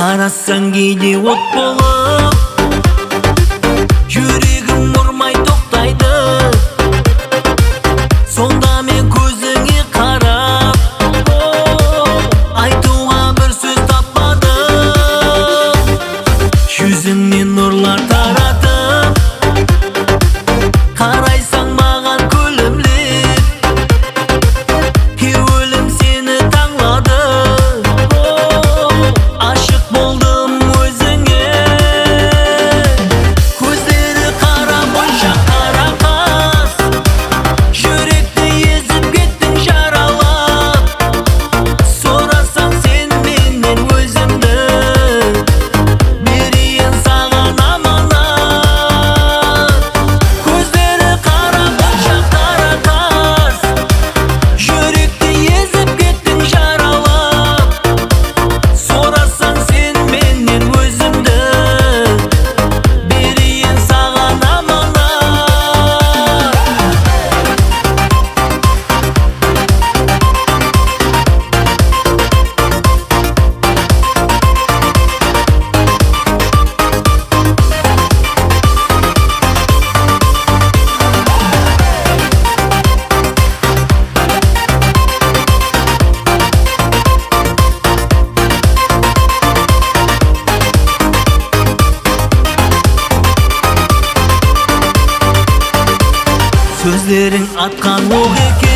Қарасаң кейде от болып, жүрегім ұрмай тоқтайды. Сонда мен көзіңе қарап, айтуға бір сөз таппадым. Жүзіңнен нұрлар таратып, қарайсаң маған күлімлеп, өлім сені таңлады. Ашық болдым өзіңе, көздері қара моншақ қара қас, жүректі езіп кеттің жаралап. Сұрасаң сен менен өзімді, берейін саған аманат. Көздері қара моншақ қара қас, жүректі езіп кеттің жаралап. Сұрасаң сен менен өзімді, берейін саған аманат. Сөздерің атқан оқ екен.